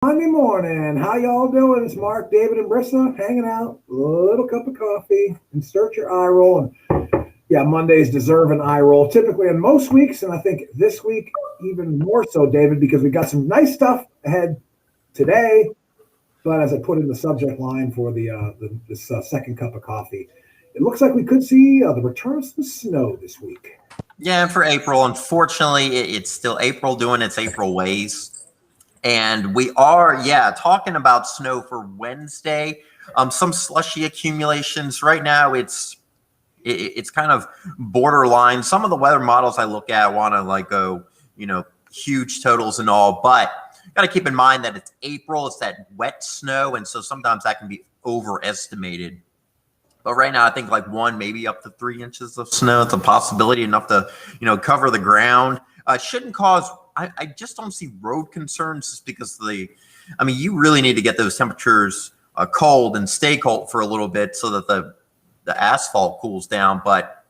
Monday morning. How y'all doing? It's Mark, David, and Brissa hanging out. A little cup of coffee. Insert your eye roll. And yeah, Mondays deserve an eye roll. Typically on most weeks, and I think this week even more so, David, because we got some nice stuff ahead today. But as I put in the subject line for this second cup of coffee, it looks like we could see the return of some snow this week. Yeah, and for April, unfortunately, it's still April doing its April ways. And we are, talking about snow for Wednesday. Some slushy accumulations. Right now, it's kind of borderline. Some of the weather models I look at want to go, huge totals and all, but got to keep in mind that it's April. It's that wet snow, and so sometimes that can be overestimated. But right now, I think one, maybe up to 3 inches of snow. It's a possibility, enough to, cover the ground. Shouldn't cause, I just don't see road concerns just because you really need to get those temperatures cold and stay cold for a little bit so that the asphalt cools down. But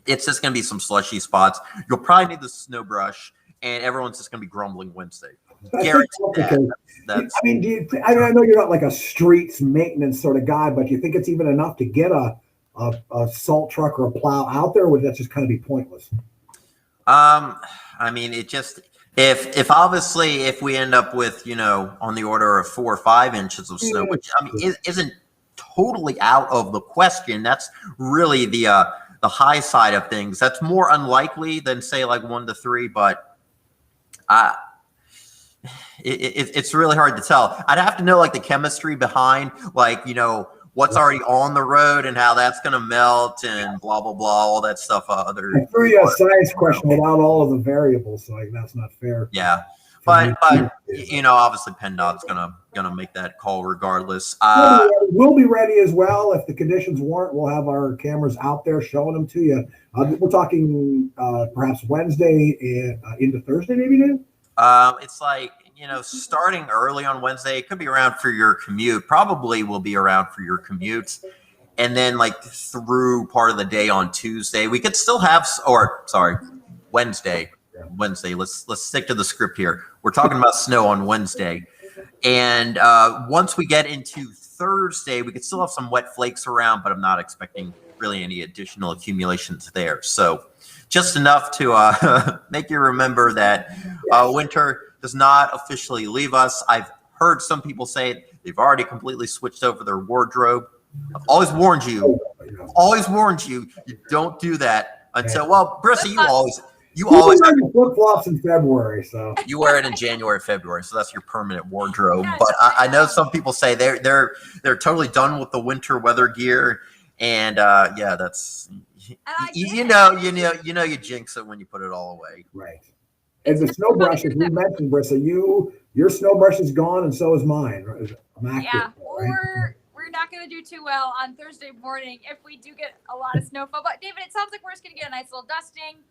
it's just going to be some slushy spots. You'll probably need the snow brush, and everyone's just going to be grumbling Wednesday. Guaranteed that. I know you're not like a streets maintenance sort of guy, but do you think it's even enough to get a salt truck or a plow out there, or would that just kind of be pointless? It just if obviously if we end up with on the order of 4 or 5 inches of snow, which isn't totally out of the question. That's really the high side of things. That's more unlikely than say 1 to 3, but it's really hard to tell. I'd have to know the chemistry behind what's already on the road and how that's going to melt and blah blah blah, all that stuff. I threw you a science question without all of the variables, so that's not fair. Yeah, but obviously PennDOT's gonna make that call regardless. We'll be ready as well if the conditions warrant. We'll have our cameras out there showing them to you. We're talking perhaps Wednesday into Thursday, maybe, Dave? It's starting early on Wednesday. It could be around for your commute. Probably will be around for your commute. And then through part of the day on Tuesday, we could still have, Wednesday. Wednesday. Let's stick to the script here. We're talking about snow on Wednesday. And once we get into Thursday, we could still have some wet flakes around, but I'm not expecting really any additional accumulations there. So just enough to make you remember that winter does not officially leave us. I've heard some people say they've already completely switched over their wardrobe. I've always warned you. You don't do that until, Brissa, you always have flip flops in February, so you wear it in January, February, so that's your permanent wardrobe. But I know some people say they're totally done with the winter weather gear, and that's you jinx it when you put it all away. Right. And the snow brush, as we mentioned, Brissa, your snow brush is gone, and so is mine. Yeah, we're not going to do too well on Thursday morning if we do get a lot of snowfall. But David, it sounds like we're just going to get a nice little dusting.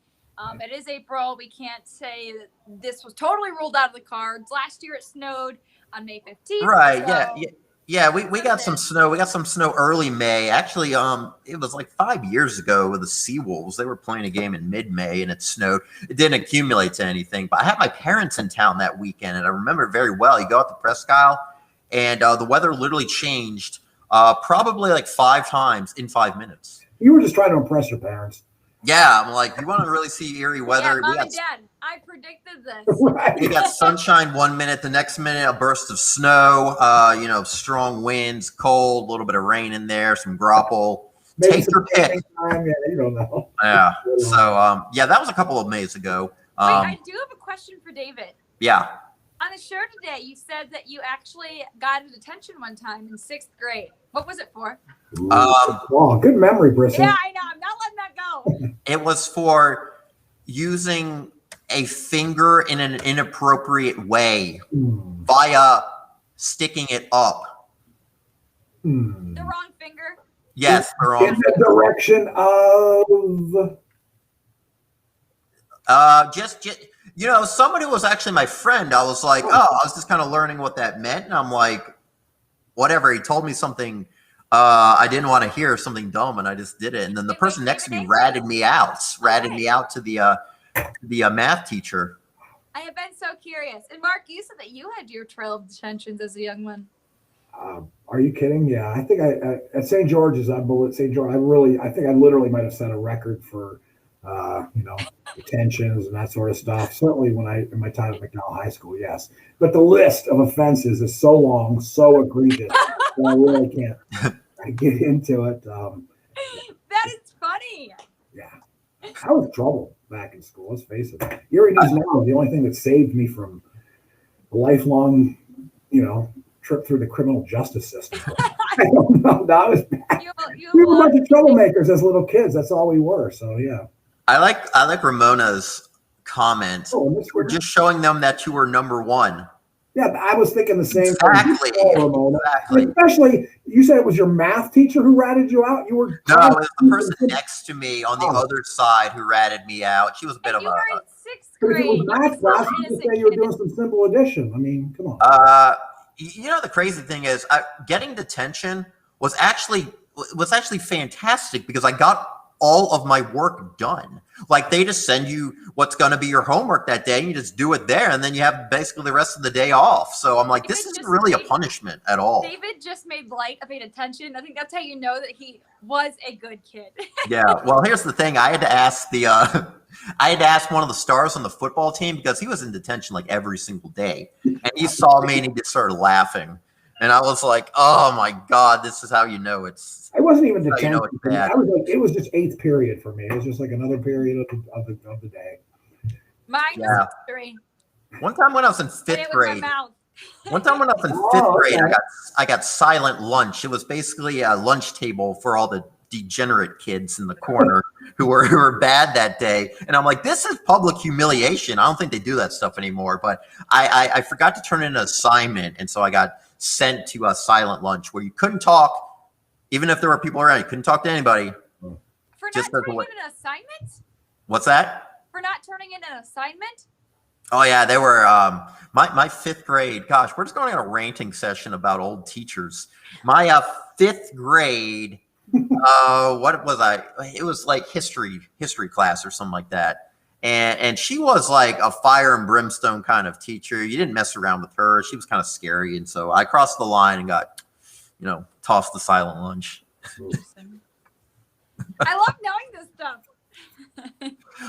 It is April. We can't say that this was totally ruled out of the cards. Last year it snowed on May 15th. Right. So yeah. We got some snow. We got some snow early May. Actually, it was 5 years ago with the Seawolves. They were playing a game in mid-May and it snowed. It didn't accumulate to anything. But I had my parents in town that weekend, and I remember it very well. You go out to Presque Isle, and the weather literally changed probably 5 times in 5 minutes. You were just trying to impress your parents. Yeah, I'm you want to really see eerie weather? Yeah, Mom and Dad, I predicted this. Right. We got sunshine 1 minute, the next minute a burst of snow, strong winds, cold, a little bit of rain in there, some grapple. Take your pick. Yeah, you don't know. Yeah. So, that was a couple of Mays ago. Wait, I do have a question for David. Yeah. On the show today, you said that you actually got a detention one time in 6th grade. What was it for? Good memory, Brissa. Yeah, I know. I'm not letting that go. It was for using a finger in an inappropriate way via sticking it up. The wrong finger? Yes, the wrong in the direction of somebody who was actually my friend. I was I was just kind of learning what that meant, and I'm whatever. He told me something I didn't want to hear, something dumb, and I just did it. And then the person next to me ratted me out to the math teacher. I have been so curious. And Mark, you said that you had your trail of detentions as a young one. Are you kidding? Yeah, I think I at St. George's, I believe St. George. I think I literally might have set a record for, detentions and that sort of stuff. Certainly in my time at McDowell High School, yes. But the list of offenses is so long, so egregious, that I really can't get into it. That is funny. Yeah, I was trouble back in school. Let's face it. Erie News Now is the only thing that saved me from a lifelong, trip through the criminal justice system. I don't know. That was bad. We were a bunch of troublemakers as little kids. That's all we were. So yeah. I like Ramona's comment. We're just showing them that you were number one. Yeah, I was thinking the same exactly. thing. Ramona. Exactly. Especially, you said it was your math teacher who ratted you out. You were no, it was the person next to me on the other side who ratted me out. She was a bit of you a. Were in sixth grade. If it was math class, you say you were doing some simple addition. I mean, come on. The crazy thing is, getting detention was actually fantastic because I got all of my work done. Like they just send you what's going to be your homework that day and you just do it there. And then you have basically the rest of the day off. So I'm like, this isn't really a punishment at all. David just made light of detention. I think that's how you know that he was a good kid. Yeah. Well, here's the thing. I had to ask one of the stars on the football team because he was in detention like every single day. And he saw me and he just started laughing. And I was like, oh my God, this is how you know it's. I wasn't even detention. I was like, it was just eighth period for me. It was just like another period of the day. Mine was history. One time when I was in fifth grade. I got silent lunch. It was basically a lunch table for all the degenerate kids in the corner who were bad that day. And I'm like, this is public humiliation. I don't think they do that stuff anymore. But I forgot to turn in an assignment. And so I got sent to a silent lunch where you couldn't talk. Even if there were people around, you couldn't talk to anybody. For not turning in an assignment? What's that? For not turning in an assignment? Oh, yeah. They were my fifth grade. Gosh, we're just going on a ranting session about old teachers. My fifth grade, what was I? It was like history class or something like that. And she was like a fire and brimstone kind of teacher. You didn't mess around with her. She was kind of scary. And so I crossed the line and got, tossed the silent lunch. I love knowing this stuff.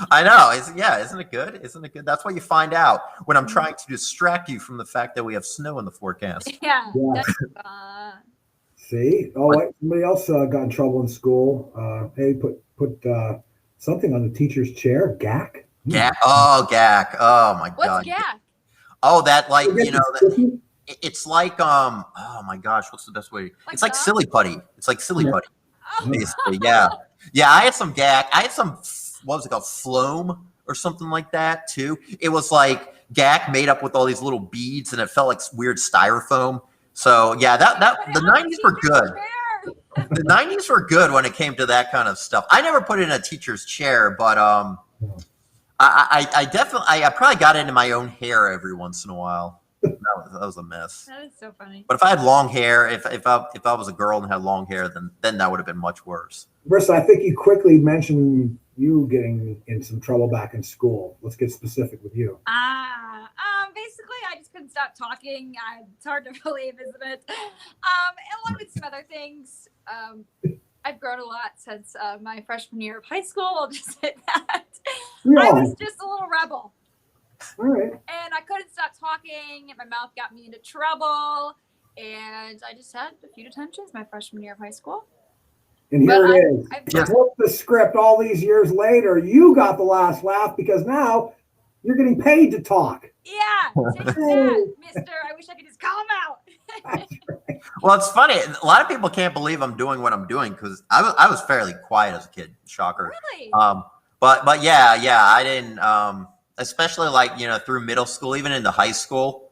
I know. Isn't it good? Isn't it good? That's what you find out when I'm trying to distract you from the fact that we have snow in the forecast. Yeah. See? Oh, wait, somebody else got in trouble in school. Hey, put something on the teacher's chair. GAC? GAC. Oh, GAC. Oh, my God. What's GAC? Oh, that like, it's like, oh my gosh, what's the best way? It's like silly putty. It's like silly putty. Basically, yeah. Yeah, I had some GAC. I had some, what was it called? Phloem or something like that too. It was like GAC made up with all these little beads and it felt like weird styrofoam. So yeah, the 90s were good. The 90s were good when it came to that kind of stuff. I never put it in a teacher's chair, but I definitely probably got it in my own hair every once in a while. That was a mess. That is so funny. But if I had long hair, if I was a girl and had long hair, then that would have been much worse. Brissa, I think you quickly mentioned you getting in some trouble back in school. Let's get specific with you. Basically, I just couldn't stop talking. It's hard to believe, isn't it? Along with some other things. I've grown a lot since my freshman year of high school. I'll just say that. Yeah. I was just a little rebel. All right. And I couldn't stop talking, and my mouth got me into trouble. And I just had a few detentions my freshman year of high school. And here it is. Flip the script all these years later. You got the last laugh because now you're getting paid to talk. Yeah, take that, mister. I wish I could just call him out. That's right. Well, it's funny. A lot of people can't believe I'm doing what I'm doing because I was fairly quiet as a kid. Shocker. Really? But yeah, I didn't. Especially like through middle school, even into high school,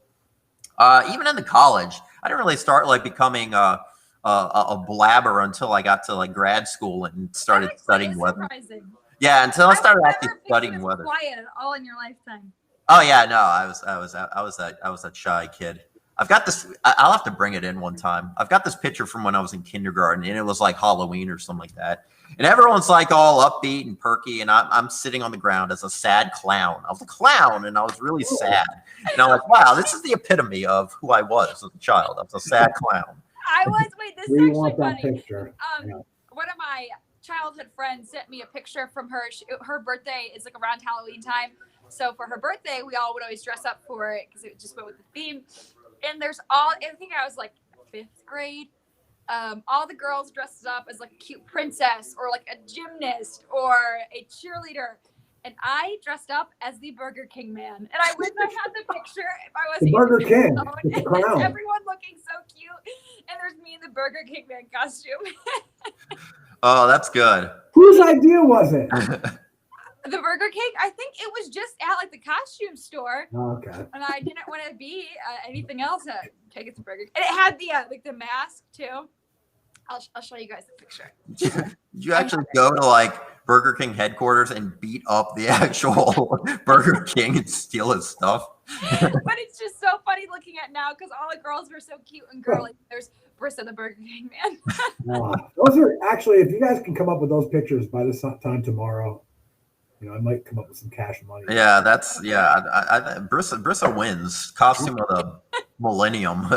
even into college, I didn't really start like becoming a blabber until I got to like grad school and started studying weather. Yeah, until I started actually studying weather. Quiet at all in your lifetime. Oh yeah, no, I was that shy kid. I've got this. I'll have to bring it in one time. I've got this picture from when I was in kindergarten, and it was like Halloween or something like that. And everyone's like all upbeat and perky, and I'm sitting on the ground as a sad clown. I was a clown, and I was really sad. And I'm like, wow, this is the epitome of who I was as a child. I was a sad clown. Wait, this is We actually want that funny. picture. Yeah. One of my childhood friends sent me a picture from her. Her birthday is like around Halloween time. So for her birthday, we all would always dress up for it because it just went with the theme. And there's I think I was like 5th grade. All the girls dressed up as like a cute princess or like a gymnast or a cheerleader. And I dressed up as the Burger King man. And I wish I had the picture if I was The Burger King, with the crown. everyone looking so cute. And there's me in the Burger King man costume. Oh, that's good. Whose idea was it? The Burger King, I think it was just at like the costume store. Oh, okay. And I didn't want to be anything else. Take it to Burger King. And it had the like the mask too. I'll show you guys the picture. Did you actually go to like Burger King headquarters and beat up the actual Burger King and steal his stuff? But it's just so funny looking at now because all the girls were so cute and girly. There's Brissa, the Burger King man. Those are actually, if you guys can come up with those pictures by this time tomorrow, I might come up with some cash money. Yeah, that's Brissa wins. Costume of the millennium.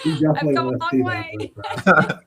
We definitely I've come want a to long see way. that.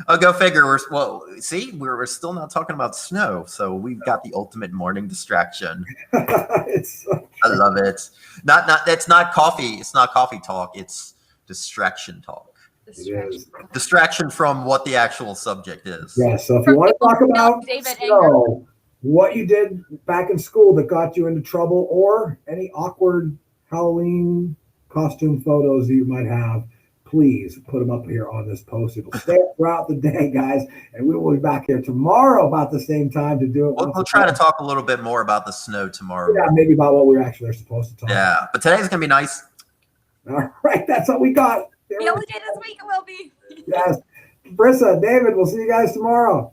Oh, go figure. We're still not talking about snow, so we've got the ultimate morning distraction. It's I love it. It's not coffee. It's not coffee talk. It's distraction talk. It is. Distraction from what the actual subject is. Yeah. So if you want to talk about David snow, what you did back in school that got you into trouble, or any awkward Halloween costume photos that you might have, please put them up here on this post. It will stay up throughout the day, guys, and we will be back here tomorrow about the same time to do it. We'll try to talk a little bit more about the snow tomorrow. Yeah, maybe about what we actually are supposed to talk about. Yeah, but today's gonna be nice. All right, that's what we got. The only day this week it will be. Yes. Brissa, David, we'll see you guys tomorrow.